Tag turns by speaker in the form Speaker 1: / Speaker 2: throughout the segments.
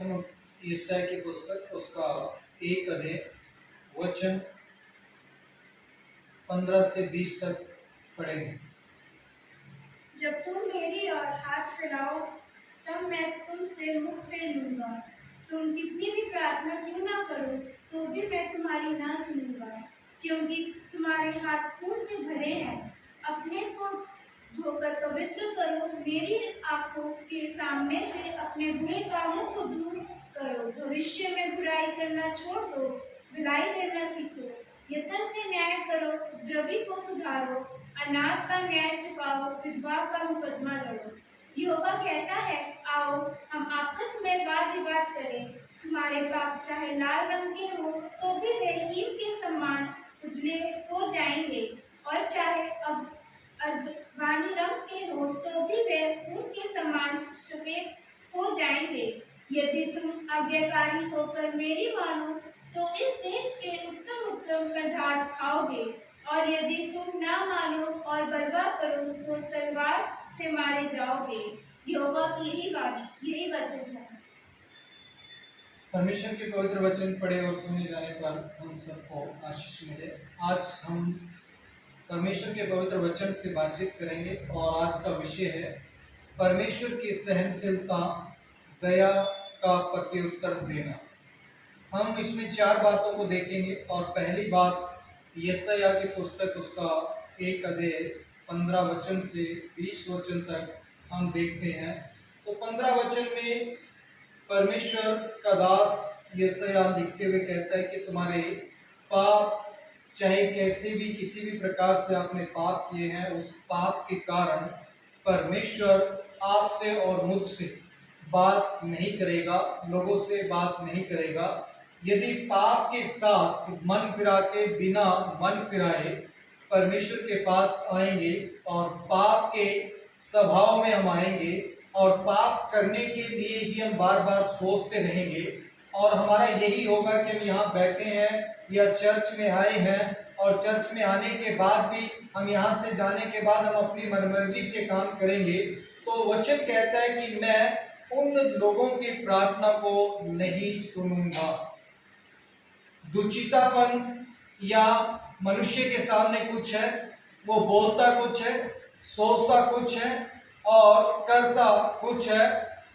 Speaker 1: हम ईसाई की पुस्तक उसका एक अध्याय वचन 15 से 20 तक पढ़ेंगे।
Speaker 2: जब तुम मेरी ओर हाथ फैलाओ तब मैं तुमसे मुख फेर लूंगा। तुम कितनी भी प्रार्थना क्यों ना करो तो भी मैं तुम्हारी ना सुनूंगा, क्योंकि तुम्हारे हाथ खून से भरे हैं। अपने को धोकर पवित्र करो, मेरी आंखों के सामने से अपने बुरे कामों को दूर करो। भविष्य में बुराई करना छोड़ दो, भलाई करना सीखो। यत्न से न्याय करो, द्रवी को सुधारो, अनाथ का न्याय चुकाओ, विधवा का मुकदमा लड़ो। यहोवा कहता है, आओ हम आपस में वाद विवाद करें। तुम्हारे पाप चाहे लाल रंग के हो तो भी वे हीम के समान उजले हो जाएंगे, और चाहे अरगवानी रंग के हो तो भी वे ऊन के समान सफेद हो जाएंगे। यदि तुम आज्ञाकारी होकर मेरी मानो तो इस देश के उत्तम उत्तम पदार्थ खाओगे, और यदि तुम ना मानो और बलवा करो तो तलवार से मारे जाओगे। यहोवा की यही वचन है।
Speaker 1: परमेश्वर के पवित्र वचन पढ़े और सुने जाने पर हम सबको आशीष मिले। आज हम परमेश्वर के पवित्र वचन से बातचीत करेंगे और आज का विषय है परमेश्वर की सहनशीलता, दया का प्रत्युत्तर देना। हम इसमें 4 बातों को देखेंगे और पहली बात यशायाह की पुस्तक उसका एक अध्याय 15 वचन से 20 वचन तक हम देखते हैं। तो 15 वचन में परमेश्वर का दास यशायाह लिखते हुए कहता है कि तुम्हारे पाप चाहे कैसे भी किसी भी प्रकार से आपने पाप किए हैं, उस पाप के कारण परमेश्वर आपसे और मुझसे बात नहीं करेगा, लोगों से बात नहीं करेगा। यदि पाप के साथ मन फिरा के बिना मन फिराए परमेश्वर के पास आएंगे और पाप के स्वभाव में हम आएंगे और पाप करने के लिए ही हम बार बार सोचते रहेंगे, और हमारा यही होगा कि हम यहाँ बैठे हैं या चर्च में आए हैं और चर्च में आने के बाद भी हम यहाँ से जाने के बाद हम अपनी मनमर्जी से काम करेंगे, तो वचन कहता है कि मैं उन लोगों की प्रार्थना को नहीं सुनूंगा। दुचितापन या मनुष्य के सामने कुछ है, वो बोलता कुछ है, सोचता कुछ है और करता कुछ है,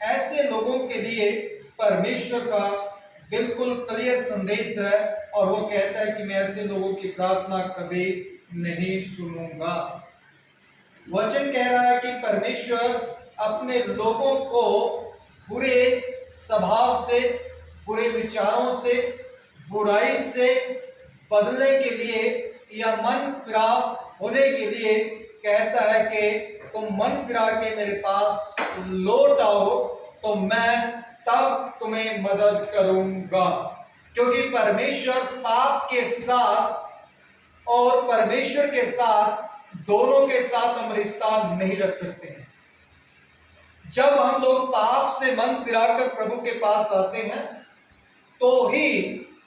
Speaker 1: ऐसे लोगों के लिए परमेश्वर का बिल्कुल क्लियर संदेश है और वो कहता है कि मैं ऐसे लोगों की प्रार्थना कभी नहीं सुनूंगा। वचन कह रहा है कि परमेश्वर अपने लोगों को बुरे स्वभाव से, बुरे विचारों से, बुराई से बदलने के लिए या मन फिराव होने के लिए कहता है कि तुम मन फिरा के मेरे पास लौट आओ तो मैं तब तुम्हें मदद करूंगा। क्योंकि परमेश्वर पाप के साथ और परमेश्वर के साथ दोनों के साथ हम रिश्ता नहीं रख सकते हैं। जब हम लोग पाप से मन फिराकर प्रभु के पास आते हैं तो ही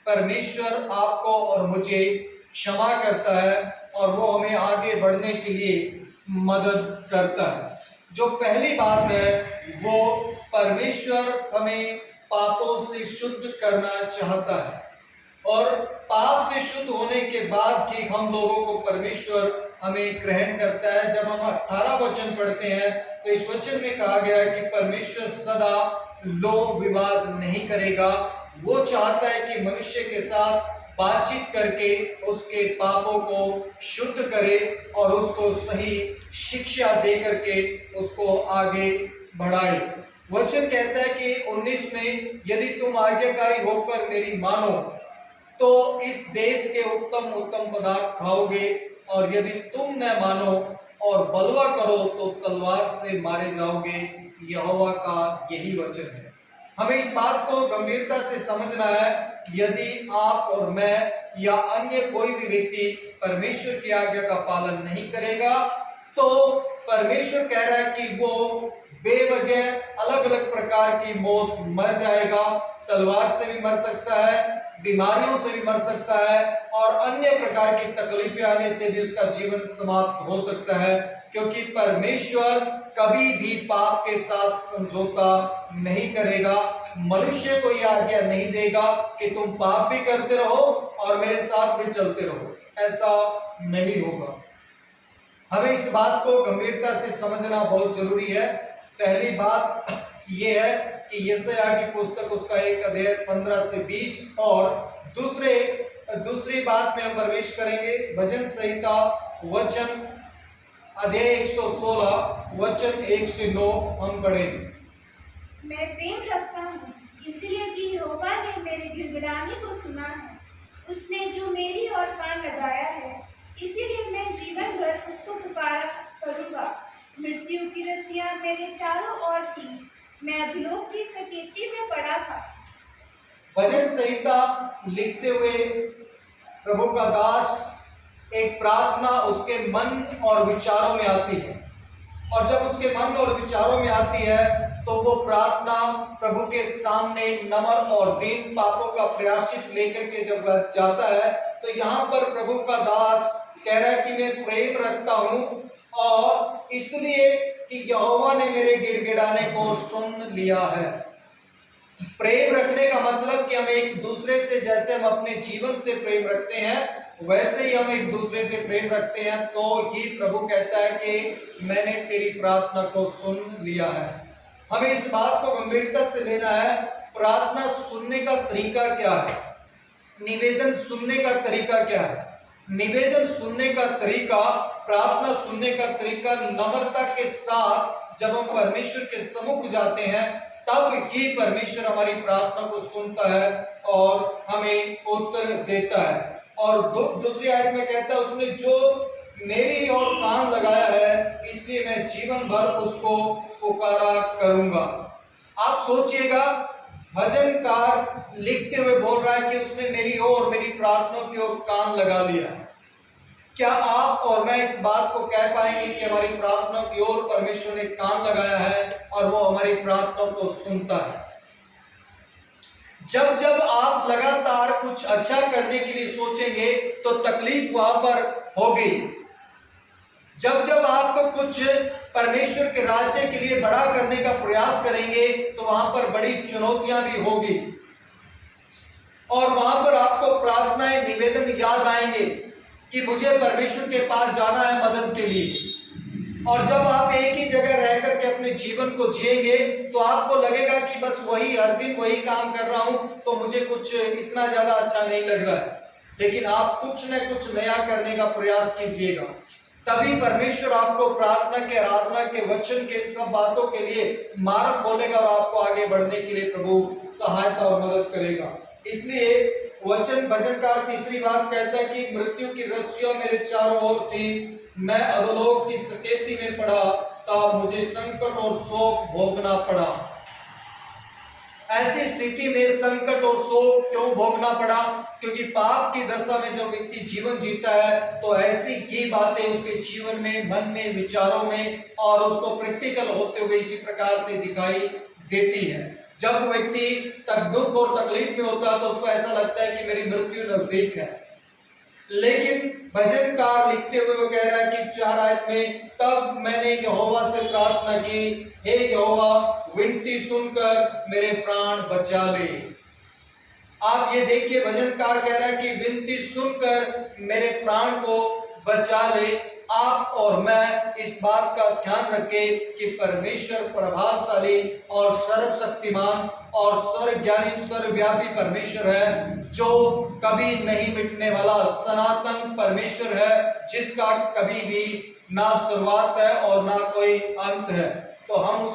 Speaker 1: परमेश्वर आपको और मुझे क्षमा करता है और वो हमें आगे बढ़ने के लिए मदद करता है। जो पहली बात है वो परमेश्वर हमें पापों से शुद्ध करना चाहता है, और पाप से शुद्ध होने के बाद ही हम लोगों को परमेश्वर हमें ग्रहण करता है। जब हम 18 वचन पढ़ते हैं तो इस वचन में कहा गया है कि परमेश्वर सदा लोभ विवाद नहीं करेगा। वो चाहता है कि मनुष्य के साथ बातचीत करके उसके पापों को शुद्ध करे और उसको सही शिक्षा दे करके उसको आगे बढ़ाए। वचन कहता है कि 19 में यदि तुम आज्ञाकारी होकर मेरी मानो तो इस देश के उत्तम उत्तम पदार्थ खाओगे, और यदि तुम न मानो और बलवा करो तो तलवार से मारे जाओगे। यहोवा का यही वचन है। हमें इस बात को गंभीरता से समझना है। यदि आप और मैं या अन्य कोई भी व्यक्ति परमेश्वर की आज्ञा का पालन नहीं करेगा तो परमेश्वर कह रहा है कि वो बेवजह अलग अलग प्रकार की मौत मर जाएगा। तलवार से भी मर सकता है, बीमारियों से भी मर सकता है और अन्य प्रकार की तकलीफें आने से भी उसका जीवन समाप्त हो सकता है। क्योंकि परमेश्वर कभी भी पाप के साथ समझौता नहीं करेगा। मनुष्य को यह आज्ञा नहीं देगा कि तुम पाप भी करते रहो और मेरे साथ भी चलते रहो, ऐसा नहीं होगा। हमें इस बात को गंभीरता से समझना बहुत जरूरी है। पहली बात यह है कि यशायाह की पुस्तक उसका 1 अध्याय 15 से 20 और दूसरी बात में हम प्रवेश करेंगे भजन संहिता वचन अध्याय 116 वचन 1 से 9 हम पढ़ेंगे।
Speaker 2: मैं प्रेम रखता हूँ इसलिए कि यहोवा ने मेरे गिड़गिड़ाने को सुना है। उसने जो मेरी ओर कान लगाया है, इसीलिए मैं जीवन भर उसको पुकारा करूँगा। मृत्यु की रस्सियाँ मेरे चारों ओर थी, मैं अधोलोक की सकेती में पड़ा था।
Speaker 1: भजन संहिता लिखते हुए प्रभु का दास एक प्रार्थना उसके मन और विचारों में आती है, और जब उसके मन और विचारों में आती है तो वो प्रार्थना प्रभु के सामने नम्र और दीन पापों का प्रायश्चित लेकर के जब जाता है, तो यहाँ पर प्रभु का दास कह रहा है कि मैं प्रेम रखता हूँ, और इसलिए कि यहोवा ने मेरे गिड़गिड़ाने को सुन लिया है। प्रेम रखने का मतलब कि हम एक दूसरे से जैसे हम अपने जीवन से प्रेम रखते हैं, वैसे ही हम एक दूसरे से प्रेम रखते हैं, तो ही प्रभु कहता है कि मैंने तेरी प्रार्थना को सुन लिया है। हमें इस बात को गंभीरता से लेना है। प्रार्थना सुनने का तरीका क्या है? निवेदन सुनने का तरीका क्या है? निवेदन सुनने का तरीका, प्रार्थना सुनने का तरीका नम्रता के साथ जब हम परमेश्वर के सम्मुख जाते हैं, तब ही परमेश्वर हमारी प्रार्थना को सुनता है और हमें उत्तर देता है। और दूसरी आयत में कहता है उसने जो मेरी ओर कान लगाया है, इसलिए मैं जीवन भर उसको पुकारा करूंगा। आप सोचिएगा, भजनकार लिखते हुए बोल रहा है कि उसने मेरी ओर, मेरी प्रार्थना की ओर कान लगा लिया है। क्या आप और मैं इस बात को कह पाएंगे कि हमारी प्रार्थना की ओर परमेश्वर ने कान लगाया है और वो हमारी प्रार्थना को सुनता है? जब जब आप लगातार कुछ अच्छा करने के लिए सोचेंगे तो तकलीफ वहां पर होगी। जब जब आप कुछ परमेश्वर के राज्य के लिए बड़ा करने का प्रयास करेंगे तो वहां पर बड़ी चुनौतियां भी होगी, और वहां पर आपको प्रार्थनाएं, निवेदन याद आएंगे कि मुझे परमेश्वर के पास जाना है मदद के लिए। और जब आप एक ही जगह रह करके अपने जीवन को जिएंगे तो आपको लगेगा कि बस वही हर दिन वही काम कर रहा हूं, तो मुझे कुछ इतना ज्यादा अच्छा नहीं लग रहा है। लेकिन आप कुछ न कुछ नया करने का प्रयास कीजिएगा, तभी परमेश्वर आपको प्रार्थना के, आराधना के, वचन के सब बातों के लिए मार्ग खोलेगा और आपको आगे बढ़ने के लिए प्रभु सहायता और मदद करेगा। इसलिए भजनकार तीसरी बात कहता है कि मृत्यु की रस्सियां मेरे चारों ओर थी, मैं अधोलोक की सकेती में पड़ा, तब मुझे संकट और शोक भोगना पड़ा। ऐसी स्थिति में संकट और शोक क्यों भोगना पड़ा? क्योंकि पाप की दशा में जब व्यक्ति जीवन जीता है तो ऐसी ही बातें उसके जीवन में, मन में, विचारों में और उसको प्रैक्टिकल होते हुए इसी प्रकार से दिखाई देती है। जब व्यक्ति दुख और तकलीफ में होता है तो उसको ऐसा लगता है कि मेरी मृत्यु नजदीक है। लेकिन भजनकार लिखते हुए वो कह रहा है कि 4 आयत में, तब मैंने यहोवा से प्रार्थना की, हे यहोवा विनती सुनकर मेरे प्राण बचा ले। आप ये देखिए, भजनकार कह रहा है कि विनती सुनकर मेरे प्राण को बचा ले। आप और मैं इस बात का ध्यान रखें कि परमेश्वर प्रभावशाली और सर्वशक्तिमान और सर्वज्ञानी, सर्वव्यापी परमेश्वर है, जो कभी नहीं मिटने वाला सनातन परमेश्वर है, जिसका कभी भी ना शुरुआत है और ना कोई अंत है। तो हम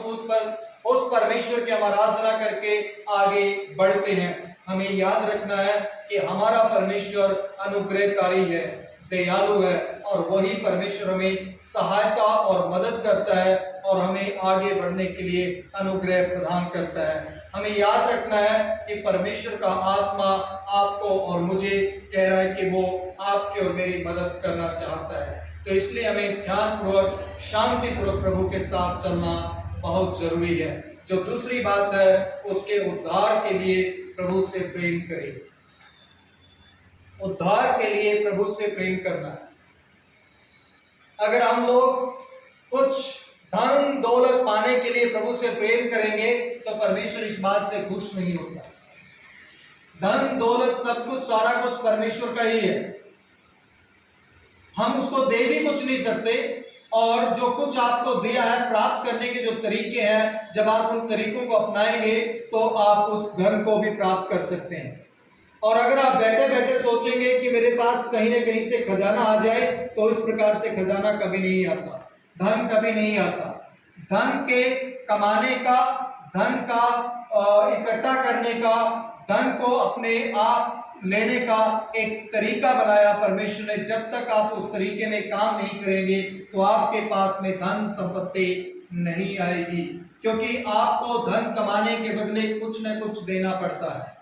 Speaker 1: उस परमेश्वर की हम आराधना करके आगे बढ़ते हैं। हमें याद रखना है कि हमारा परमेश्वर अनुग्रहकारी है, दयालु है, और वही परमेश्वर हमें सहायता और मदद करता है और हमें आगे बढ़ने के लिए अनुग्रह प्रदान करता है। हमें याद रखना है कि परमेश्वर का आत्मा आपको और मुझे कह रहा है कि वो आपकी और मेरी मदद करना चाहता है। तो इसलिए हमें ध्यानपूर्वक, शांतिपूर्वक प्रभु के साथ चलना बहुत जरूरी है। जो दूसरी बात है, उसके उद्धार के लिए प्रभु से प्रेम करें। उद्धार के लिए प्रभु से प्रेम करना है। अगर हम लोग कुछ धन दौलत पाने के लिए प्रभु से प्रेम करेंगे तो परमेश्वर इस बात से खुश नहीं होता। धन दौलत सब कुछ सारा कुछ परमेश्वर का ही है, हम उसको दे भी कुछ नहीं सकते। और जो कुछ आपको दिया है, प्राप्त करने के जो तरीके हैं, जब आप उन तरीकों को अपनाएंगे तो आप उस धन को भी प्राप्त कर सकते हैं। और अगर आप बैठे बैठे सोचेंगे कि मेरे पास कहीं ना कहीं से खजाना आ जाए, तो इस प्रकार से खजाना कभी नहीं आता, धन कभी नहीं आता। धन के कमाने का, धन का इकट्ठा करने का, धन को अपने आप लेने का एक तरीका बनाया परमेश्वर ने। जब तक आप उस तरीके में काम नहीं करेंगे तो आपके पास में धन संपत्ति नहीं आएगी, क्योंकि आपको धन कमाने के बदले कुछ न कुछ देना पड़ता है।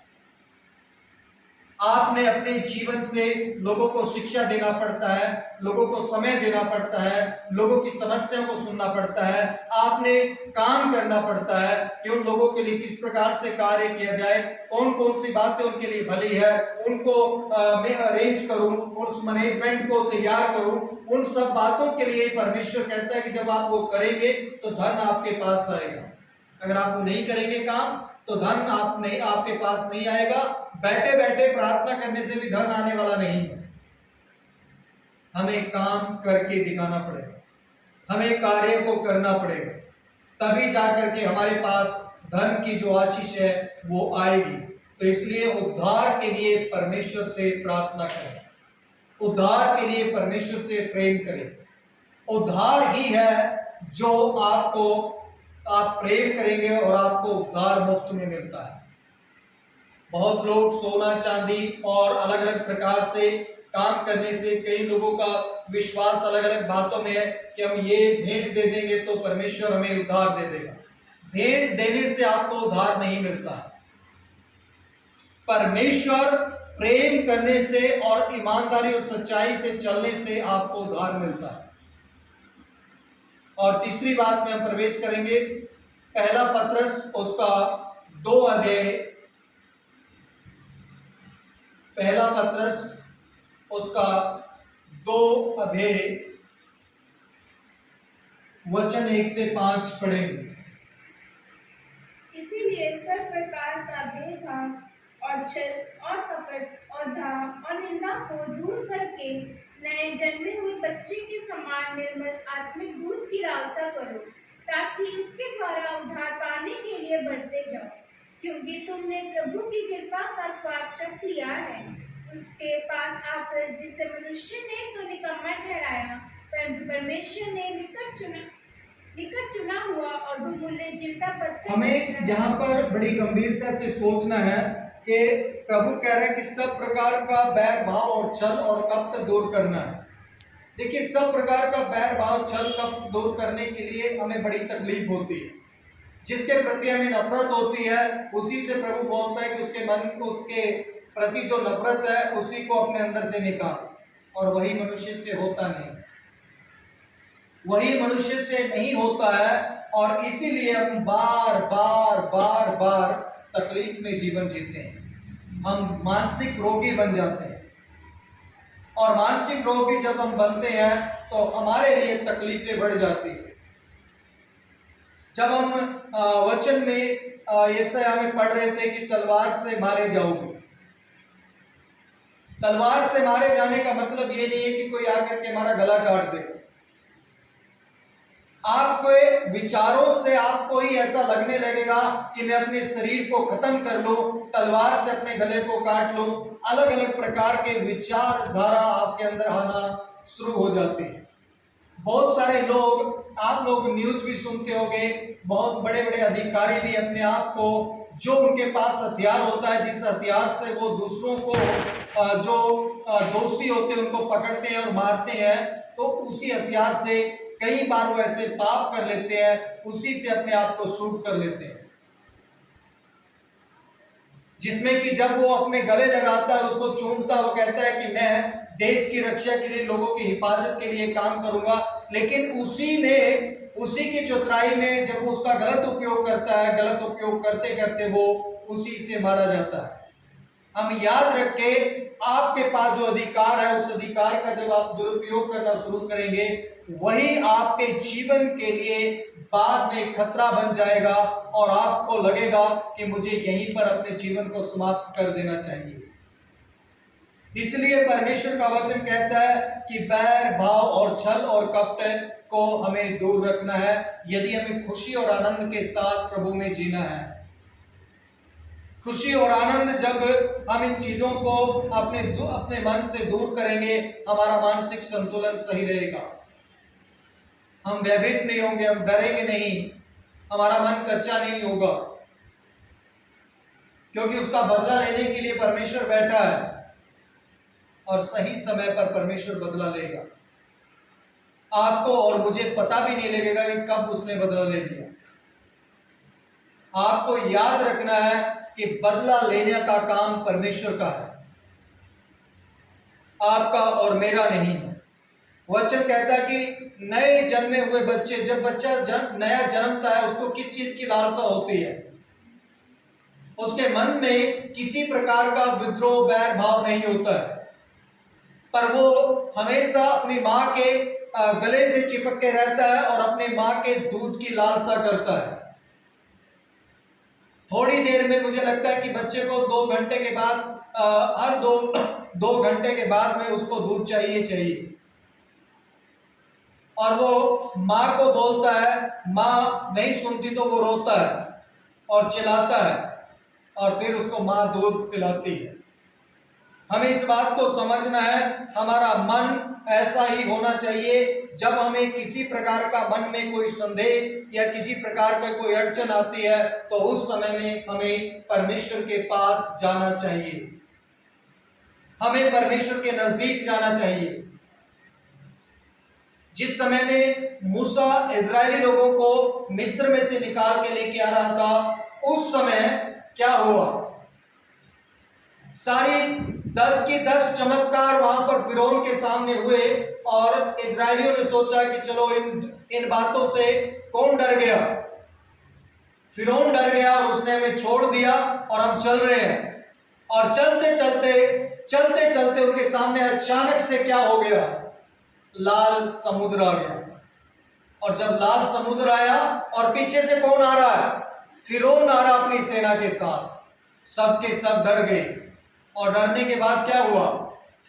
Speaker 1: आपने अपने जीवन से लोगों को शिक्षा देना पड़ता है, लोगों को समय देना पड़ता है, लोगों की समस्याओं को सुनना पड़ता है, आपने काम करना पड़ता है कि उन लोगों के लिए किस प्रकार से कार्य किया जाए, कौन कौन सी बातें उनके लिए भली है, उनको मैं अरेंज करूं, उस मैनेजमेंट को तैयार करूं। उन सब बातों के लिए परमेश्वर कहता है कि जब आप वो करेंगे तो धन आपके पास आएगा। अगर आप वो नहीं करेंगे काम, तो धन आपके पास नहीं आएगा। बैठे बैठे प्रार्थना करने से भी धन आने वाला नहीं है, हमें काम करके दिखाना पड़ेगा, हमें कार्य को करना पड़ेगा, तभी जाकर के हमारे पास धन की जो आशीष है वो आएगी। तो इसलिए उद्धार के लिए परमेश्वर से प्रार्थना करें, उद्धार के लिए परमेश्वर से प्रेम करें। उद्धार ही है जो आप प्रेम करेंगे और आपको उद्धार मुफ्त में मिलता है। बहुत लोग सोना चांदी और अलग अलग प्रकार से काम करने से, कई लोगों का विश्वास अलग अलग बातों में है कि हम ये भेंट दे देंगे तो परमेश्वर हमें उद्धार दे देगा। भेंट देने से आपको उद्धार नहीं मिलता है। परमेश्वर प्रेम करने से और ईमानदारी और सच्चाई से चलने से आपको उद्धार मिलता है। और तीसरी बात में हम प्रवेश करेंगे, पहला पत्रस उसका 2 अध्याय, पहला पत्रस उसका 2 अध्याय वचन 1 से 5 पढ़ेंगे।
Speaker 2: इसीलिए सब प्रकार का भेदभाव और छल और कपट और धाम और निंदा को दूर करके नए जन्मे हुए बच्चे के समान निर्मल आत्मिक दूध की लालसा करो, ताकि उसके द्वारा उद्धार पाने के लिए बढ़ते जाओ, क्योंकि तुमने प्रभु की कृपा का स्वाद चख लिया है। उसके पास आकर जिसे मनुष्य ने तो निकम्मा ठहराया, परंतु परमेश्वर ने निकट चुना हुआ और बहुमूल्य जीवता पत्थर।
Speaker 1: हमें यहाँ पर बड़ी गंभीरता से सोचना है कि प्रभु कह रहे हैं कि सब प्रकार का बैर भाव और छल और कपट दूर करना है। देखिए, सब प्रकार का बैर भाव छल कपट दूर करने के लिए हमें बड़ी तकलीफ होती है। जिसके प्रति हमें नफरत होती है, उसी से प्रभु बोलता है कि उसके मन को, उसके प्रति जो नफरत है उसी को अपने अंदर से निकाल। और वही मनुष्य से होता नहीं, वही मनुष्य से नहीं होता है। और इसीलिए हम बार बार बार बार तकलीफ में जीवन जीते हैं, हम मानसिक रोगी बन जाते हैं। और मानसिक रोगी जब हम बनते हैं तो हमारे लिए तकलीफें बढ़ जाती है। जब हम वचन में यशायाह में पढ़ रहे थे कि तलवार से मारे जाओगे, तलवार से मारे जाने का मतलब ये नहीं है कि कोई आकर के हमारा गला काट दे। आपके विचारों से आपको ही ऐसा लगने लगेगा कि मैं अपने शरीर को खत्म कर लूं, तलवार से अपने गले को काट लूं। अलग अलग प्रकार के विचारधारा आपके अंदर आना शुरू हो जाती है। बहुत सारे लोग, आप लोग न्यूज भी सुनते होंगे, बहुत बड़े बड़े अधिकारी भी अपने आप को, जो उनके पास हथियार होता है, जिस हथियार से वो दूसरों को जो दोषी होते हैं उनको पकड़ते हैं और मारते हैं, तो उसी हथियार से कई बार वो ऐसे पाप कर लेते हैं, उसी से अपने आप को शूट कर लेते हैं। जिसमें कि जब वो अपने गले लगाता है, उसको चूमता है, वो कहता है कि मैं देश की रक्षा के लिए, लोगों की हिफाजत के लिए काम करूंगा। लेकिन उसी की चतुराई में जब वो उसका गलत उपयोग करता है, गलत उपयोग करते करते वो उसी से मारा जाता है। हम याद रखें, आपके पास जो अधिकार है उस अधिकार का जब आप दुरुपयोग करना शुरू करेंगे, वही आपके जीवन के लिए बाद में खतरा बन जाएगा और आपको लगेगा कि मुझे यहीं पर अपने जीवन को समाप्त कर देना चाहिए। इसलिए परमेश्वर का वचन कहता है कि बैर भाव और छल और कपट को हमें दूर रखना है, यदि हमें खुशी और आनंद के साथ प्रभु में जीना है। खुशी और आनंद, जब हम इन चीजों को अपने मन से दूर करेंगे, हमारा मानसिक संतुलन सही रहेगा। हम भयभीत नहीं होंगे, हम डरेंगे नहीं, हमारा मन कच्चा नहीं होगा, क्योंकि उसका बदला लेने के लिए परमेश्वर बैठा है और सही समय पर परमेश्वर बदला लेगा। आपको और मुझे पता भी नहीं लगेगा कि कब उसने बदला ले लिया। आपको याद रखना है कि बदला लेने का काम परमेश्वर का है, आपका और मेरा नहीं है। वचन कहता है कि नए जन्मे हुए बच्चे, जब बच्चा नया जन्मता है, उसको किस चीज की लालसा होती है? उसके मन में किसी प्रकार का विद्रोह बैर भाव नहीं होता है, पर वो हमेशा अपनी माँ के गले से चिपक के रहता है और अपने माँ के दूध की लालसा करता है। थोड़ी देर में मुझे लगता है कि बच्चे को 2 घंटे के बाद, हर दो घंटे के बाद में उसको दूध चाहिए और वो माँ को बोलता है, माँ नहीं सुनती तो वो रोता है और चिल्लाता है और फिर उसको माँ दूध पिलाती है। हमें इस बात को समझना है, हमारा मन ऐसा ही होना चाहिए। जब हमें किसी प्रकार का मन में कोई संदेह या किसी प्रकार का कोई अड़चन आती है, तो उस समय में हमें परमेश्वर के पास जाना चाहिए, हमें परमेश्वर के नजदीक जाना चाहिए। जिस समय में मूसा इजरायली लोगों को मिस्र में से निकाल के लेके आ रहा था, उस समय क्या हुआ? सारी 10 की 10 चमत्कार वहां पर फिरौन के सामने हुए और इजरायलियों ने सोचा कि चलो इन बातों से कौन डर गया? फिरौन डर गया और उसने हमें छोड़ दिया और हम चल रहे हैं। और चलते चलते उनके सामने अचानक से क्या हो गया? लाल समुद्र आ गया। और जब लाल समुद्र आया और पीछे से कौन आ रहा है? फिरौन आ रहा अपनी सेना के साथ। सब के सब डर गए और डरने के बाद क्या हुआ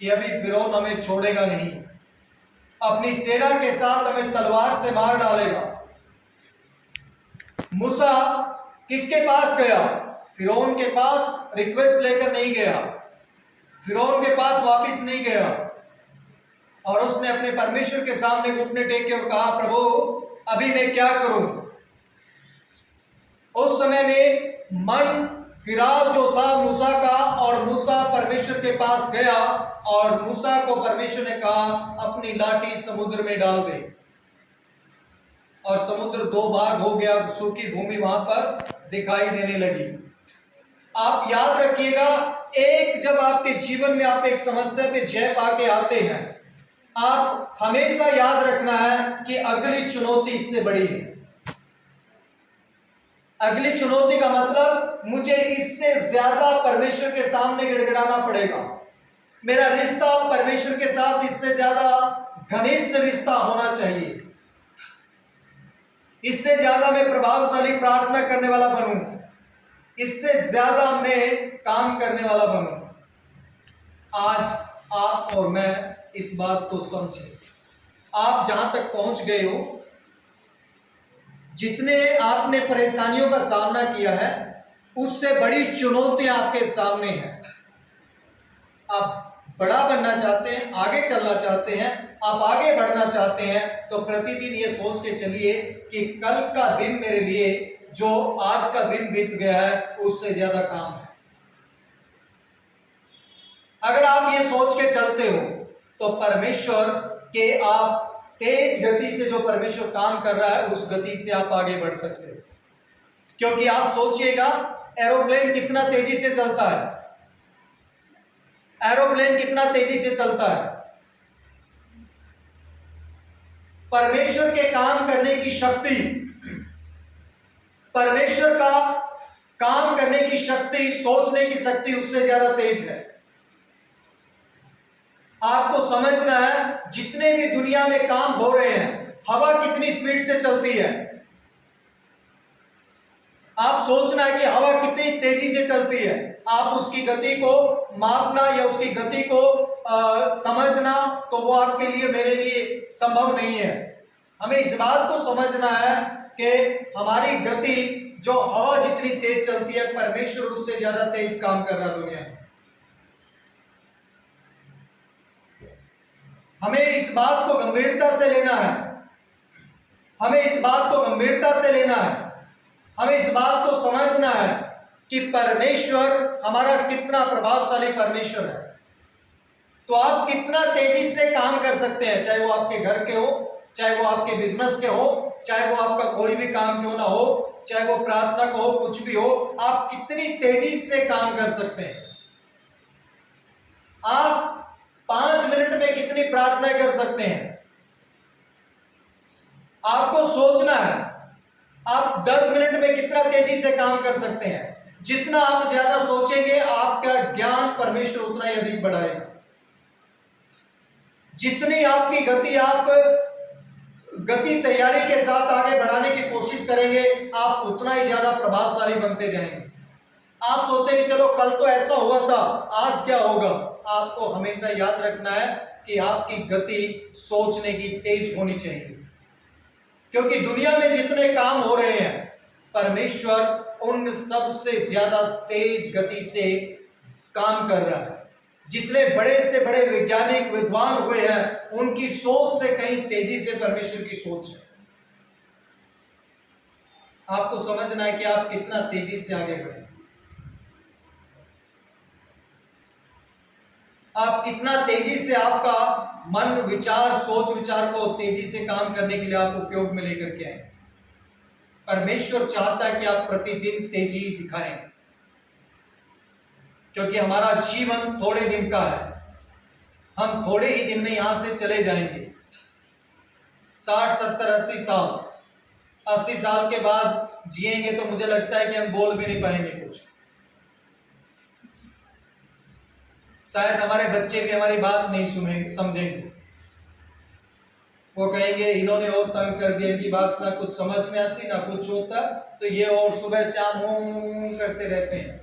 Speaker 1: कि अभी फिरौन हमें छोड़ेगा नहीं, अपनी सेना के साथ हमें तलवार से मार डालेगा। मूसा किसके पास गया? फिरौन के पास रिक्वेस्ट लेकर नहीं गया, फिरौन के पास वापस नहीं गया और उसने अपने परमेश्वर के सामने घुटने टेके और कहा, प्रभु अभी मैं क्या करूं? उस समय में मन फिराव जो था मूसा का, और मूसा परमेश्वर के पास गया और मूसा को परमेश्वर ने कहा अपनी लाठी समुद्र में डाल दे, और समुद्र 2 भाग हो गया। सूखी भूमि वहां पर दिखाई देने लगी। आप याद रखिएगा, जब आपके जीवन में आप एक समस्या पे जय पाके आते हैं, आप हमेशा याद रखना है कि अगली चुनौती इससे बड़ी है। अगली चुनौती का मतलब मुझे इससे ज्यादा परमेश्वर के सामने गिड़गिड़ाना पड़ेगा। मेरा रिश्ता परमेश्वर के साथ इससे ज्यादा घनिष्ठ रिश्ता होना चाहिए। इससे ज्यादा मैं प्रभावशाली प्रार्थना करने वाला बनूं, इससे ज्यादा मैं काम करने वाला बनूं। आज आप और मैं इस बात को समझें। आप जहां तक पहुंच गए हो, जितने आपने परेशानियों का सामना किया है, उससे बड़ी चुनौतियां आपके सामने हैं। आप बड़ा बनना चाहते हैं, आगे चलना चाहते हैं, आप आगे बढ़ना चाहते हैं, तो प्रतिदिन ये सोच के चलिए कि कल का दिन मेरे लिए जो आज का दिन बीत गया है उससे ज्यादा काम है। अगर आप ये सोच के चलते हो तो परमेश्वर के आप तेज गति से, जो परमेश्वर काम कर रहा है उस गति से आप आगे बढ़ सकते हो। क्योंकि आप सोचिएगा, एरोप्लेन कितना तेजी से चलता है, एरोप्लेन कितना तेजी से चलता है। परमेश्वर के काम करने की शक्ति, परमेश्वर का काम करने की शक्ति, सोचने की शक्ति उससे ज्यादा तेज है। आपको समझना है जितने भी दुनिया में काम हो रहे हैं, हवा कितनी स्पीड से चलती है। आप सोचना है कि हवा कितनी तेजी से चलती है। आप उसकी गति को मापना या उसकी गति को समझना, तो वो आपके लिए, मेरे लिए संभव नहीं है। हमें इस बात को समझना है कि हमारी गति जो हवा जितनी तेज चलती है, परमेश्वर उससे ज्यादा तेज काम कर रहा है दुनिया में। हमें इस बात को गंभीरता से लेना है। हमें इस बात को गंभीरता से लेना है। हमें इस बात को समझना है कि परमेश्वर हमारा कितना प्रभावशाली परमेश्वर है। तो आप कितना तेजी से काम कर सकते हैं, चाहे वो आपके घर के हो, चाहे वो आपके बिजनेस के हो, चाहे वो आपका कोई भी काम क्यों ना हो, चाहे वो प्रार्थना का हो, कुछ भी हो, आप कितनी तेजी से काम कर सकते हैं। आप 5 मिनट में कितनी प्रार्थना कर सकते हैं। आपको सोचना है आप 10 मिनट में कितना तेजी से काम कर सकते हैं। जितना आप ज्यादा सोचेंगे, आपका ज्ञान परमेश्वर उतना ही अधिक बढ़ाएगा। जितनी आपकी गति, आप गति तैयारी के साथ आगे बढ़ाने की कोशिश करेंगे, आप उतना ही ज्यादा प्रभावशाली बनते जाएंगे। आप सोचेंगे चलो कल तो ऐसा हुआ था, आज क्या होगा। आपको हमेशा याद रखना है कि आपकी गति सोचने की तेज होनी चाहिए, क्योंकि दुनिया में जितने काम हो रहे हैं, परमेश्वर उन सबसे ज्यादा तेज गति से काम कर रहा है। जितने बड़े से बड़े वैज्ञानिक विद्वान हुए हैं, उनकी सोच से कहीं तेजी से परमेश्वर की सोच है। आपको समझना है कि आप कितना तेजी से आगे बढ़े, आप कितना तेजी से आपका मन, विचार, सोच विचार को तेजी से काम करने के लिए आप उपयोग में लेकर के आए। परमेश्वर चाहता है कि आप प्रतिदिन तेजी दिखाएं, क्योंकि हमारा जीवन थोड़े दिन का है। हम थोड़े ही दिन में यहां से चले जाएंगे। 60, 70, 80 साल, 80 साल के बाद जिएंगे तो मुझे लगता है कि हम बोल भी नहीं पाएंगे कुछ। शायद हमारे बच्चे भी हमारी बात नहीं सुनेंगे, समझेंगे। वो कहेंगे इन्होंने और तंग कर दिया, इनकी बात ना कुछ समझ में आती ना कुछ होता, तो ये और सुबह शाम हूं करते रहते हैं।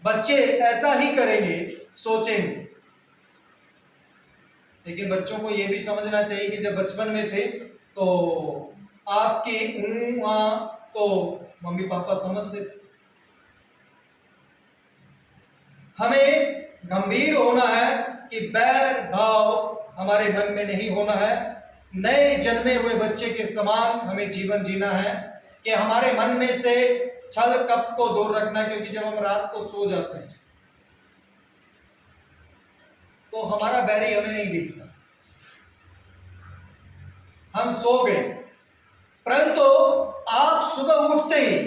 Speaker 1: बच्चे ऐसा ही करेंगे, सोचेंगे। लेकिन बच्चों को यह भी समझना चाहिए कि जब बचपन में थे तो आपके तो मम्मी पापा समझते थे। हमें गंभीर होना है कि बैर भाव हमारे मन में नहीं होना है। नए जन्मे हुए बच्चे के समान हमें जीवन जीना है कि हमारे मन में से छल कपट को दूर रखना, क्योंकि जब हम रात को सो जाते हैं तो हमारा बैरी हमें नहीं दिखता, हम सो गए। परंतु आप सुबह उठते ही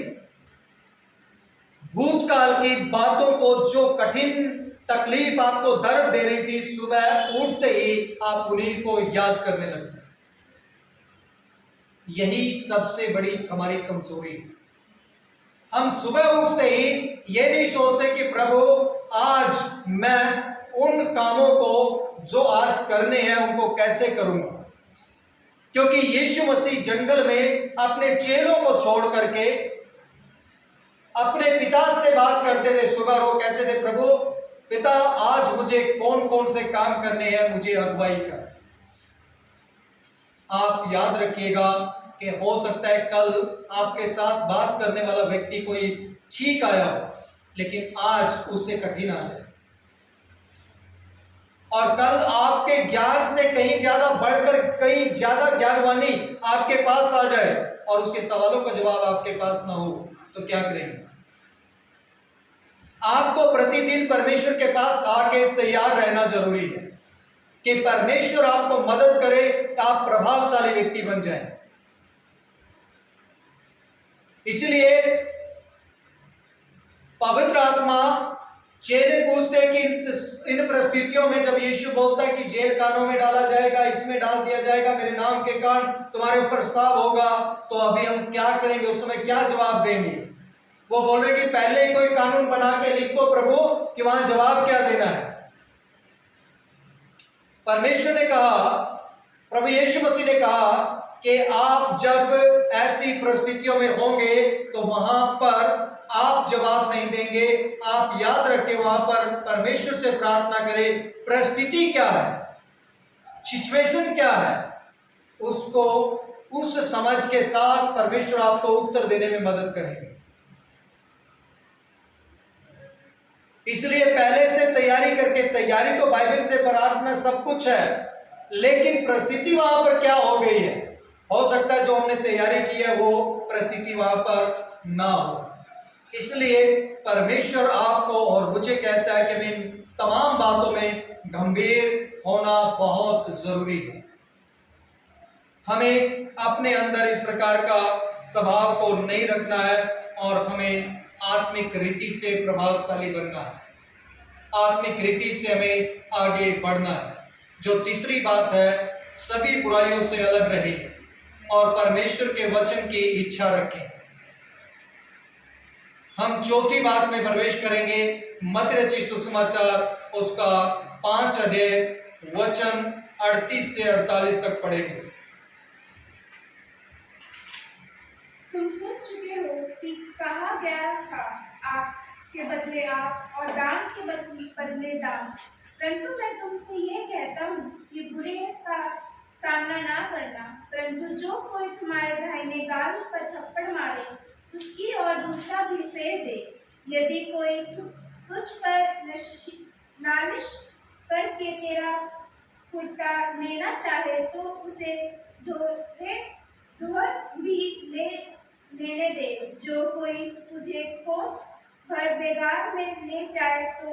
Speaker 1: भूतकाल की बातों को, जो कठिन तकलीफ आपको दर्द दे रही थी, सुबह उठते ही आप उन्हीं को याद करने लगते हैं। यही सबसे बड़ी हमारी कमजोरी है। हम सुबह उठते ही ये नहीं सोचते कि प्रभु आज मैं उन कामों को जो आज करने हैं उनको कैसे करूंगा, क्योंकि यीशु मसीह जंगल में अपने चेलों को छोड़ करके अपने पिता से बात करते थे। सुबह वो कहते थे प्रभु पिता आज मुझे कौन कौन से काम करने हैं, मुझे अगुवाई कर। आप याद रखिएगा कि हो सकता है कल आपके साथ बात करने वाला व्यक्ति कोई ठीक आया हो, लेकिन आज उससे कठिन आ जाए, और कल आपके ज्ञान से कहीं ज्यादा बढ़कर कहीं ज्यादा ज्ञानवानी आपके पास आ जाए और उसके सवालों का जवाब आपके पास ना हो, तो क्या करेंगे। आपको प्रतिदिन परमेश्वर के पास आके तैयार रहना जरूरी है कि परमेश्वर आपको मदद करे, आप प्रभावशाली व्यक्ति बन जाएं। इसलिए पवित्र आत्मा चेले पूछते हैं कि इन परिस्थितियों में जब यीशु बोलता है कि जेल खानों में डाला जाएगा, इसमें डाल दिया जाएगा, मेरे नाम के कारण तुम्हारे ऊपर श्राप होगा, तो अभी हम क्या करेंगे, उस समय क्या जवाब देंगे? वो बोल रहे कि पहले ही कोई कानून बना के लिख दो प्रभु कि वहां जवाब क्या देना है। परमेश्वर ने कहा, प्रभु यीशु मसीह ने कहा कि आप जब ऐसी परिस्थितियों में होंगे तो वहां पर आप जवाब नहीं देंगे। आप याद रखें, वहां पर परमेश्वर से प्रार्थना करें, परिस्थिति क्या है, सिचुएशन क्या है, उसको उस समझ के साथ परमेश्वर आपको उत्तर देने में मदद करेंगे। इसलिए पहले से तैयारी करके, तैयारी तो बाइबल से प्रार्थना सब कुछ है, लेकिन परिस्थिति वहां पर क्या हो गई है, हो सकता है जो हमने तैयारी की है वो परिस्थिति वहां पर ना हो। इसलिए परमेश्वर आपको और मुझे कहता है कि इन तमाम बातों में गंभीर होना बहुत जरूरी है। हमें अपने अंदर इस प्रकार का स्वभाव को नहीं रखना है और हमें आत्मिक रीति से प्रभावशाली बनना है, आत्मिक रीति से हमें आगे बढ़ना है। जो तीसरी बात है, सभी बुराइयों से अलग रहे और परमेश्वर के वचन की इच्छा रखें। हम चौथी बात में प्रवेश करेंगे, मत्ती रचित सुसमाचार उसका 5 अध्याय वचन 38 से 48 तक पढ़ेंगे।
Speaker 2: तुम सुन चुके हो कि कहा गया था, आप के बदले आप और दान के बदले दान। परंतु मैं तुमसे ये कहता हूँ कि बुरे का सामना ना करना, परंतु जो कोई तुम्हारे दाहिने गाल पर थप्पड़ मारे उसकी और दूसरा भी फेर दे। यदि कोई तुझ पर नालिश करके तेरा कुर्ता लेना चाहे तो उसे धोर भी लेने दे। जो कोई तुझे कोस भर बेगार में ले जाए तो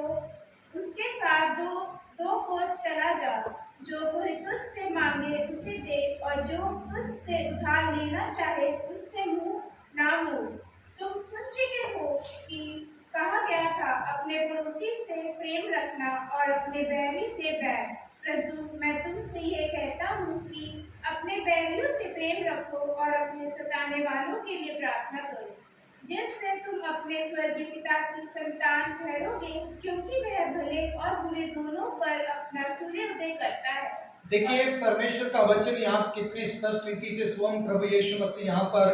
Speaker 2: उसके साथ दो कोस चला जा। जो कोई तुझसे मांगे उसे दे और जो तुझसे उधार लेना चाहे उससे मुंह ना मोड़। तुम सुन चुके हो कि कहा गया था, अपने पड़ोसी से प्रेम रखना और अपने बैरी से बैर। परंतु मैं तुमसे ये कहता हूँ कि अपने बैरियों से प्रेम रखो और अपने सताने वालों के लिए प्रार्थना करो, जिससे तुम अपने स्वर्गीय पिता की संतान ठहरोगे, क्योंकि वह भले और बुरे दोनों पर अपना सूर्योदय करता है।
Speaker 1: देखिए, परमेश्वर का वचन यहाँ कितनी स्पष्ट रीति से स्वयं प्रभु यीशु मसीह यहाँ पर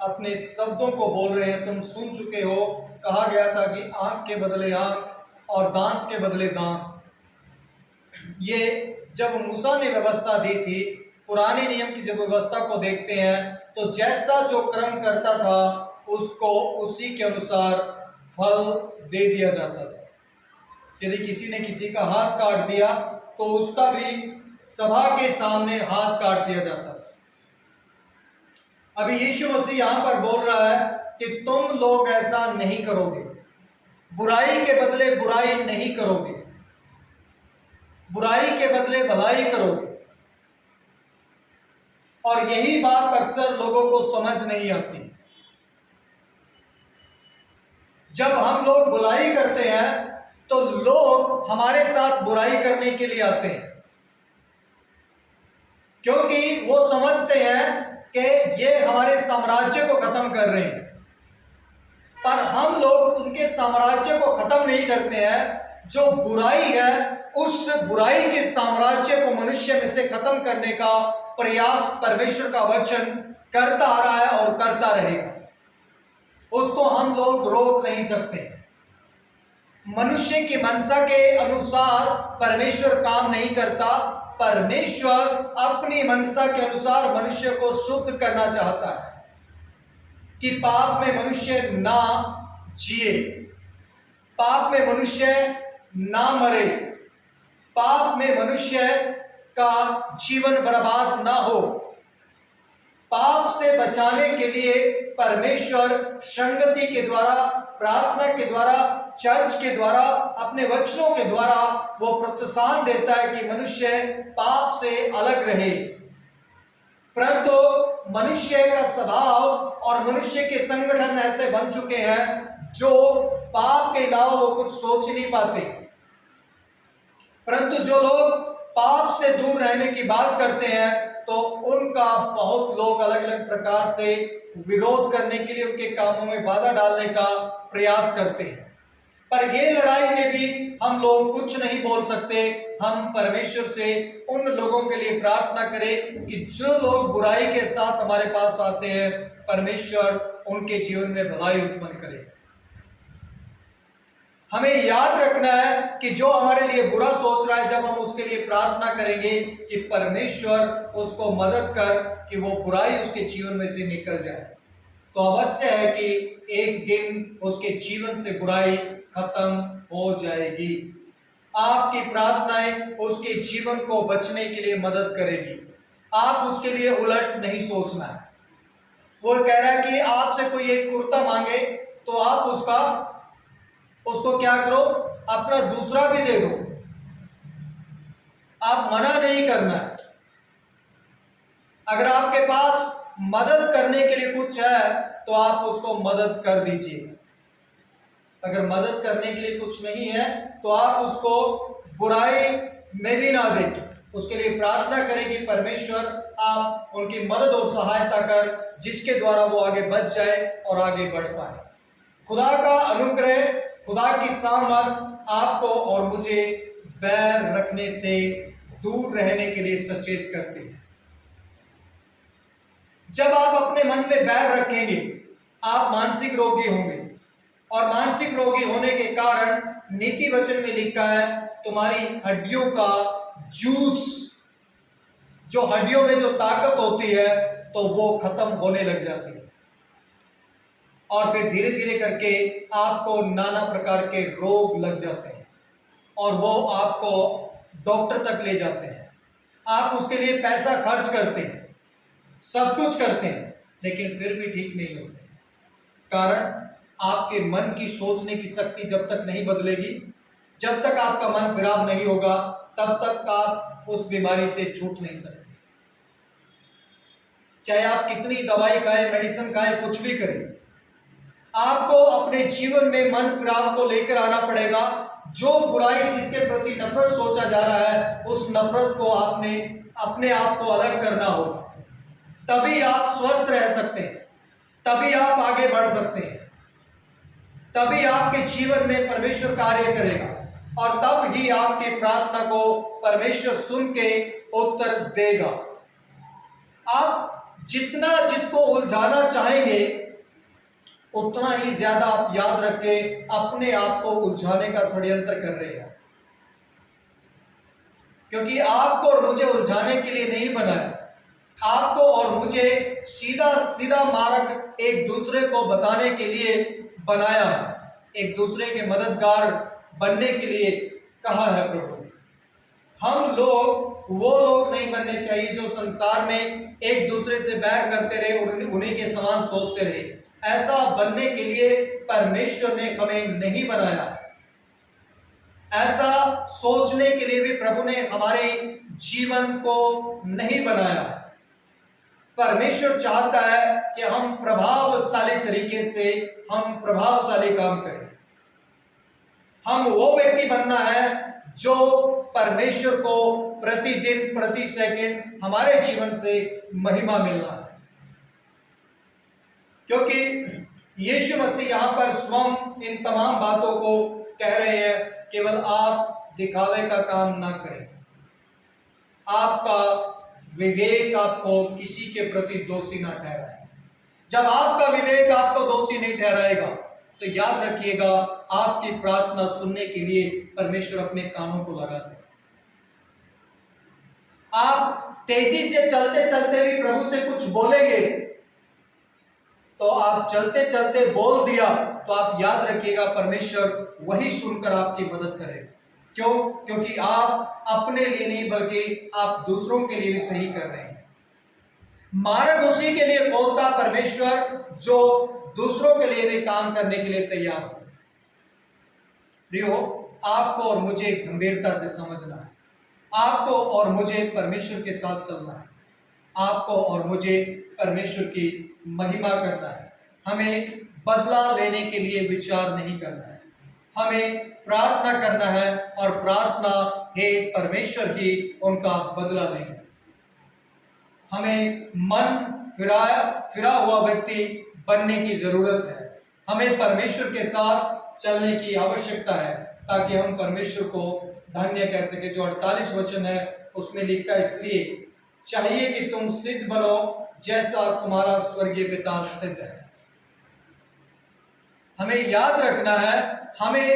Speaker 1: अपने शब्दों को बोल रहे हैं। तुम सुन चुके हो, कहा गया था कि आंख के बदले आंख और दांत के बदले दांत। ये जब मूसा ने व्यवस्था दी थी, पुराने नियम की जब व्यवस्था को देखते हैं तो जैसा जो कर्म करता था उसको उसी के अनुसार फल दे दिया जाता था। यदि किसी ने किसी का हाथ काट दिया तो उसका भी सभा के सामने हाथ काट दिया जाता था। अभी यीशु मसीह यहां पर बोल रहा है कि तुम लोग ऐसा नहीं करोगे, बुराई के बदले बुराई नहीं करोगे, बुराई के बदले भलाई करोगे। और यही बात अक्सर लोगों को समझ नहीं आती। जब हम लोग बुराई करते हैं तो लोग हमारे साथ बुराई करने के लिए आते हैं, क्योंकि वो समझते हैं कि ये हमारे साम्राज्य को खत्म कर रहे हैं। पर हम लोग उनके साम्राज्य को खत्म नहीं करते हैं। जो बुराई है उस बुराई के साम्राज्य को मनुष्य में से खत्म करने का प्रयास परमेश्वर का वचन करता आ रहा है और करता रहेगा। उसको हम लोग रोक नहीं सकते। मनुष्य की मनसा के अनुसार परमेश्वर काम नहीं करता। परमेश्वर अपनी मनसा के अनुसार मनुष्य को शुद्ध करना चाहता है कि पाप में मनुष्य ना जिए, पाप में मनुष्य ना मरे, पाप में मनुष्य का जीवन बर्बाद ना हो। पाप से बचाने के लिए परमेश्वर संगति के द्वारा, प्रार्थना के द्वारा, चर्च के द्वारा, अपने वचनों के द्वारा वो प्रोत्साहन देता है कि मनुष्य पाप से अलग रहे। परंतु मनुष्य का स्वभाव और मनुष्य के संगठन ऐसे बन चुके हैं जो पाप के अलावा वो कुछ सोच नहीं पाते। परंतु जो लोग पाप से दूर रहने की बात करते हैं तो उनका बहुत लोग अलग अलग प्रकार से विरोध करने के लिए उनके कामों में बाधा डालने का प्रयास करते हैं। पर ये लड़ाई में भी हम लोग कुछ नहीं बोल सकते। हम परमेश्वर से उन लोगों के लिए प्रार्थना करें कि जो लोग बुराई के साथ हमारे पास आते हैं, परमेश्वर उनके जीवन में भलाई उत्पन्न करे। हमें याद रखना है कि जो हमारे लिए बुरा सोच रहा है, जब हम उसके लिए प्रार्थना करेंगे कि परमेश्वर उसको मदद कर कि वो बुराई उसके जीवन में से निकल जाए, तो अवश्य है कि एक दिन उसके जीवन से बुराई खत्म हो जाएगी। आपकी प्रार्थनाएं उसके जीवन को बचने के लिए मदद करेगी। आप उसके लिए उलट नहीं सोचना है। वो कह रहा है कि आपसे कोई एक कुर्ता मांगे तो आप उसको क्या करो, अपना दूसरा भी दे दो। आप मना नहीं करना है। अगर आपके पास मदद करने के लिए कुछ है तो आप उसको मदद कर दीजिए। अगर मदद करने के लिए कुछ नहीं है तो आप उसको बुराई में भी ना देखें, उसके लिए प्रार्थना करें कि परमेश्वर आप उनकी मदद और सहायता कर, जिसके द्वारा वो आगे बढ़ जाए और आगे बढ़ पाए। खुदा का अनुग्रह, खुदा की सामर्थ आपको और मुझे बैर रखने से दूर रहने के लिए सचेत करती है। जब आप अपने मन में बैर रखेंगे, आप मानसिक रोगी होंगे, और मानसिक रोगी होने के कारण नीति वचन में लिखा है तुम्हारी हड्डियों का जूस, जो हड्डियों में जो ताकत होती है, तो वो खत्म होने लग जाती है और फिर धीरे धीरे करके आपको नाना प्रकार के रोग लग जाते हैं और वो आपको डॉक्टर तक ले जाते हैं। आप उसके लिए पैसा खर्च करते हैं, सब कुछ करते हैं, लेकिन फिर भी ठीक नहीं होते। कारण आपके मन की सोचने की शक्ति जब तक नहीं बदलेगी, जब तक आपका मन खराब नहीं होगा, तब तक आप उस बीमारी से छूट नहीं सकते। चाहे आप कितनी दवाई खाएं, मेडिसिन खाएं, कुछ भी करें, आपको अपने जीवन में मन खराब को लेकर आना पड़ेगा। जो बुराई जिसके प्रति नफरत सोचा जा रहा है, उस नफरत को आपने अपने आप को अलग करना होगा। तभी आप स्वस्थ रह सकते हैं, तभी आप आगे बढ़ सकते हैं, तभी आपके जीवन में परमेश्वर कार्य करेगा और तब ही आपकी प्रार्थना को परमेश्वर सुन के उत्तर देगा। आप जितना जिसको उलझाना चाहेंगे, उतना ही ज्यादा आप याद रखें अपने आप को उलझाने का षड्यंत्र कर रहे हैं, क्योंकि आपको और मुझे उलझाने के लिए नहीं बनाया। आपको और मुझे सीधा सीधा मार्ग एक दूसरे को बताने के लिए बनाया है, एक दूसरे के मददगार बनने के लिए कहा है प्रभु ने। हम लोग वो लोग नहीं बनने चाहिए जो संसार में एक दूसरे से बैर करते रहे और उन्हीं के समान सोचते रहे। ऐसा बनने के लिए परमेश्वर ने हमें नहीं बनाया है। ऐसा सोचने के लिए भी प्रभु ने हमारे जीवन को नहीं बनाया है। परमेश्वर चाहता है कि हम प्रभावशाली तरीके से हम प्रभावशाली काम करें। हम वो व्यक्ति बनना है जो परमेश्वर को प्रतिदिन प्रति सेकंड हमारे जीवन से महिमा मिलना है, क्योंकि यीशु मसीह यहां पर स्वयं इन तमाम बातों को कह रहे हैं। केवल आप दिखावे का काम ना करें। आपका विवेक आपको किसी के प्रति दोषी ना ठहराए। जब आपका विवेक आपको दोषी नहीं ठहराएगा तो याद रखिएगा, आपकी प्रार्थना सुनने के लिए परमेश्वर अपने कानों को लगा देगा। आप तेजी से चलते चलते भी प्रभु से कुछ बोलेंगे तो आप चलते चलते बोल दिया तो आप याद रखिएगा परमेश्वर वही सुनकर आपकी मदद करेगा। क्यों? क्योंकि आप अपने लिए नहीं बल्कि आप दूसरों के लिए भी सही कर रहे हैं। मार्ग उसी के लिए खोलता परमेश्वर जो दूसरों के लिए भी काम करने के लिए तैयार हो। प्रियो, आपको और मुझे गंभीरता से समझना है। आपको और मुझे परमेश्वर के साथ चलना है। आपको और मुझे परमेश्वर की महिमा करना है। हमें बदला लेने के लिए विचार नहीं करना है। हमें प्रार्थना करना है और प्रार्थना हे परमेश्वर ही उनका बदला लेंगे। हमें मन फिरा हुआ व्यक्ति बनने की जरूरत है। हमें परमेश्वर के साथ चलने की आवश्यकता है ताकि हम परमेश्वर को धन्य कह सके। जो 48 वचन है उसमें लिखा इसलिए चाहिए कि तुम सिद्ध बनो जैसा तुम्हारा स्वर्गीय पिता सिद्ध है। हमें याद रखना है, हमें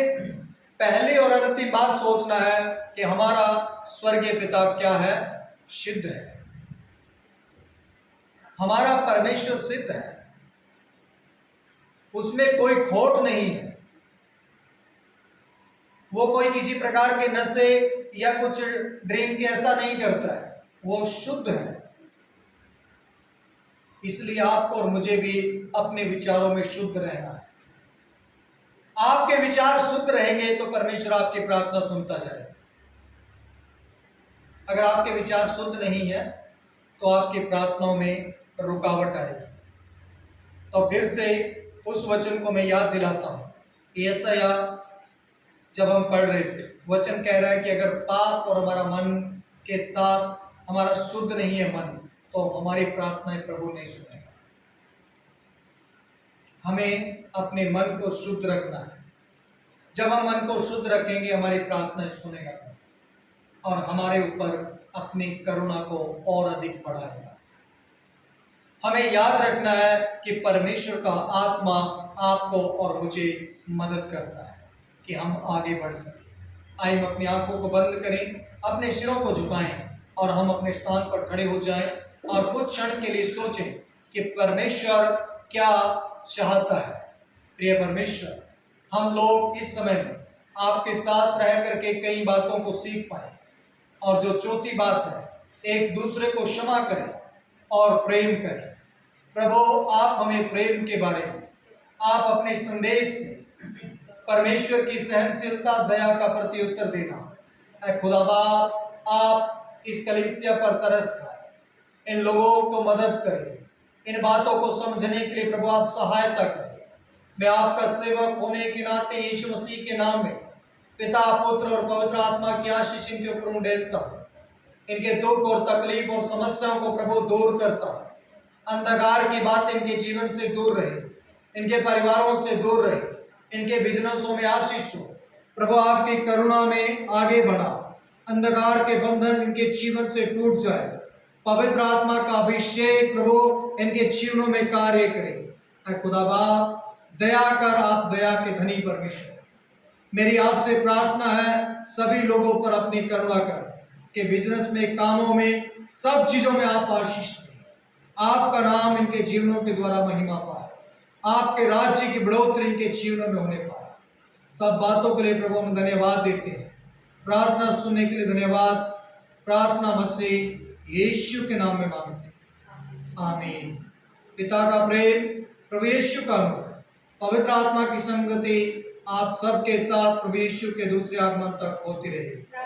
Speaker 1: पहले और अंतिम बात सोचना है कि हमारा स्वर्गीय पिता क्या है? सिद्ध है। हमारा परमेश्वर सिद्ध है, उसमें कोई खोट नहीं है। वो कोई किसी प्रकार के नशे या कुछ ड्रिंक ऐसा नहीं करता है, वो शुद्ध है। इसलिए आपको और मुझे भी अपने विचारों में शुद्ध रहना है। आपके विचार शुद्ध रहेंगे तो परमेश्वर आपकी प्रार्थना सुनता जाएगा। अगर आपके विचार शुद्ध नहीं है तो आपकी प्रार्थनाओं में रुकावट आएगी। तो फिर से उस वचन को मैं याद दिलाता हूं। यशायाह जब हम पढ़ रहे थे, वचन कह रहा है कि अगर पाप और हमारा मन के साथ हमारा शुद्ध नहीं है मन, तो हमारी प्रार्थनाएं प्रभु नहीं सुनेगा। हमें अपने मन को शुद्ध रखना है। जब हम मन को शुद्ध रखेंगे हमारी प्रार्थनाएं सुनेगा और हमारे ऊपर अपनी करुणा को और अधिक बढ़ाएगा। हमें याद रखना है कि परमेश्वर का आत्मा आपको और मुझे मदद करता है कि हम आगे बढ़ सकें। आइए हम अपनी आंखों को बंद करें, अपने सिरों को झुकाएं और हम अपने स्थान पर खड़े हो जाएं और कुछ क्षण के लिए सोचें कि परमेश्वर क्या चाहता है। प्रिय परमेश्वर, हम लोग इस समय में आपके साथ रह करके कई बातों को सीख पाए, और जो चौथी बात है, एक दूसरे को क्षमा करें और प्रेम करें। प्रभु, आप हमें प्रेम के बारे में, आप अपने संदेश से परमेश्वर की सहनशीलता दया का प्रत्युत्तर देना। ऐ खुदा बाप, आप इस कलीसिया पर तरस खाए, इन लोगों को मदद करें, इन बातों को समझने के लिए प्रभु आप सहायता करें। मैं आपका सेवक होने के नाते यीशु मसीह के नाम में पिता, पुत्र और पवित्र आत्मा की आशीष इनके ऊपर उंडेलता हूं। इनके दुख और तकलीफ और समस्याओं को प्रभु दूर करता हूं। अंधकार की बात इनके जीवन से दूर रहे, इनके परिवारों से दूर रहे, इनके बिजनेसों में आशीष हो। प्रभु आपकी करुणा में आगे बढ़ा, अंधकार के बंधन इनके जीवन से टूट जाए। पवित्र आत्मा का अभिषेक प्रभु इनके जीवनों में कार्य करे। ऐ खुदा बाप, दया कर, आप दया के धनी परमेश्वर। मेरी आपसे प्रार्थना है, सभी लोगों पर अपनी करुणा कर कि बिजनेस में, कामों में, सब चीजों में आप आशीष दें। आपका नाम इनके जीवनों के द्वारा महिमा पाए, आपके राज्य की बढ़ोतरी इनके जीवनों में होने पाए। सब बातों के लिए प्रभु हम धन्यवाद देते हैं। प्रार्थना सुनने के लिए धन्यवाद। प्रार्थना मसीह यीशु के नाम में मांगते हैं, आमीन। पिता का प्रेम, प्रभु यीशु का अनुग्रह, पवित्र आत्मा की संगति आप सबके साथ प्रभु यीशु के दूसरे आगमन तक होती रहे।